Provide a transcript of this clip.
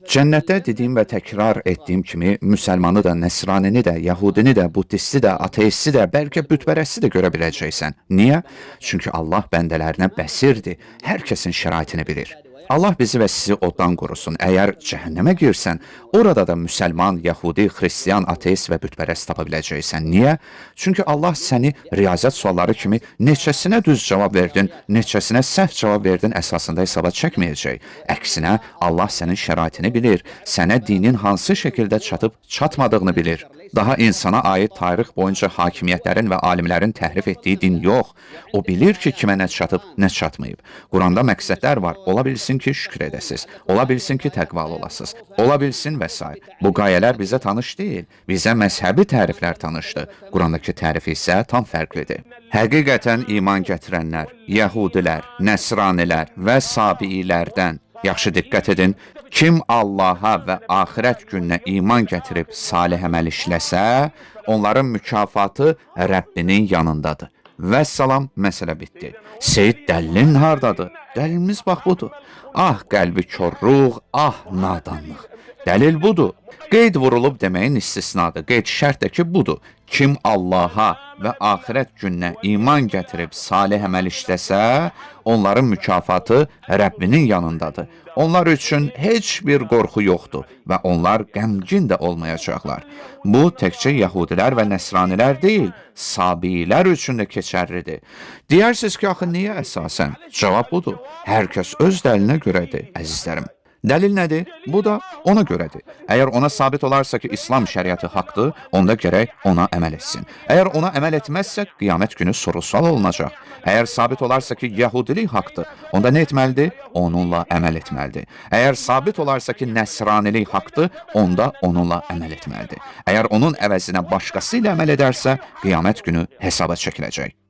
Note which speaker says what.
Speaker 1: Cənnətdə dediyim və təkrar etdiyim kimi müsəlmanı da, nəsranini də, yəhudini də, buddisti də, ateisti də, bəlkə bütpərəsti də görə biləcəksən. Niyə? Çünki Allah bəndələrinə bəsirdir. Hər kəsin şəraitini bilir. Allah bizi və sizi oddan qorusun. Əgər cəhənnəmə girsən, orada da müsəlman, yəhudi, xristiyan, ateist və bütpərəst tapa biləcəksən. Niyə? Çünki Allah səni riyaziyyat sualları kimi neçəsinə düz cavab verdin, neçəsinə səhv cavab verdin əsasında hesaba çəkməyəcək. Əksinə, Allah sənin şəraitini bilir, sənə dinin hansı şəkildə çatıb çatmadığını bilir. Daha insana aid tarix boyunca hakimiyyətlərin və alimlərin təhrif etdiyi din yox. O bilir ki, kimə nə çatıb, nə çatmayıb. Quranda məqsədlər var. Ola bilsin ki, şükür edəsiz. Ola bilsin ki, təqvalı olasınız. Ola bilsin və s. Bu qayələr bizə tanış deyil. Bizə məzhəbi təriflər tanışdır. Qurandakı tərifi isə tam fərqlidir. Həqiqətən iman gətirənlər, yəhudilər, nəsranilər və sabiilərdən, yaxşı diqqət edin, kim Allaha və axirət gününə iman gətirib salih əməl işləsə, onların mükafatı Rəbbinin yanındadır. Vəssalam, məsələ bitdi. Seyid dəlilin hardadır? Dəlilimiz bax budur. Ah qəlbi korluq, ah nadanlıq. Dəlil budur. Qeyd vurulub deməyin istisnadır. Qeyd şərt də ki, budur. Kim Allaha və axirət gününə iman gətirib salih əməl işləsə, onların mükafatı Rəbbinin yanındadır. Onlar üçün heç bir qorxu yoxdur və onlar qəmgin də olmayacaqlar. Bu, təkcə yəhudilər və nəsranilər deyil, sabilər üçün də keçərlidir. Deyərsiniz ki, axı niyə əsasən? Cavab budur. Hər kəs öz dəlinə görədir, əzizlərim. Dəlil nədir? Bu da ona görədir. Əgər ona sabit olarsa ki, İslam şəriəti haqdır, onda gərək ona əməl etsin. Əgər ona əməl etməzsə, qiyamət günü soru-sual olunacaq. Əgər sabit olarsa ki, yəhudilik haqdır, onda nə etməlidir? Onunla əməl etməlidir. Əgər sabit olarsa ki, nəsranilik haqdır, onda onunla əməl etməlidir. Əgər onun əvəzinə başqası ilə əməl edərsə, qiyamət günü hesaba çəkiləcək.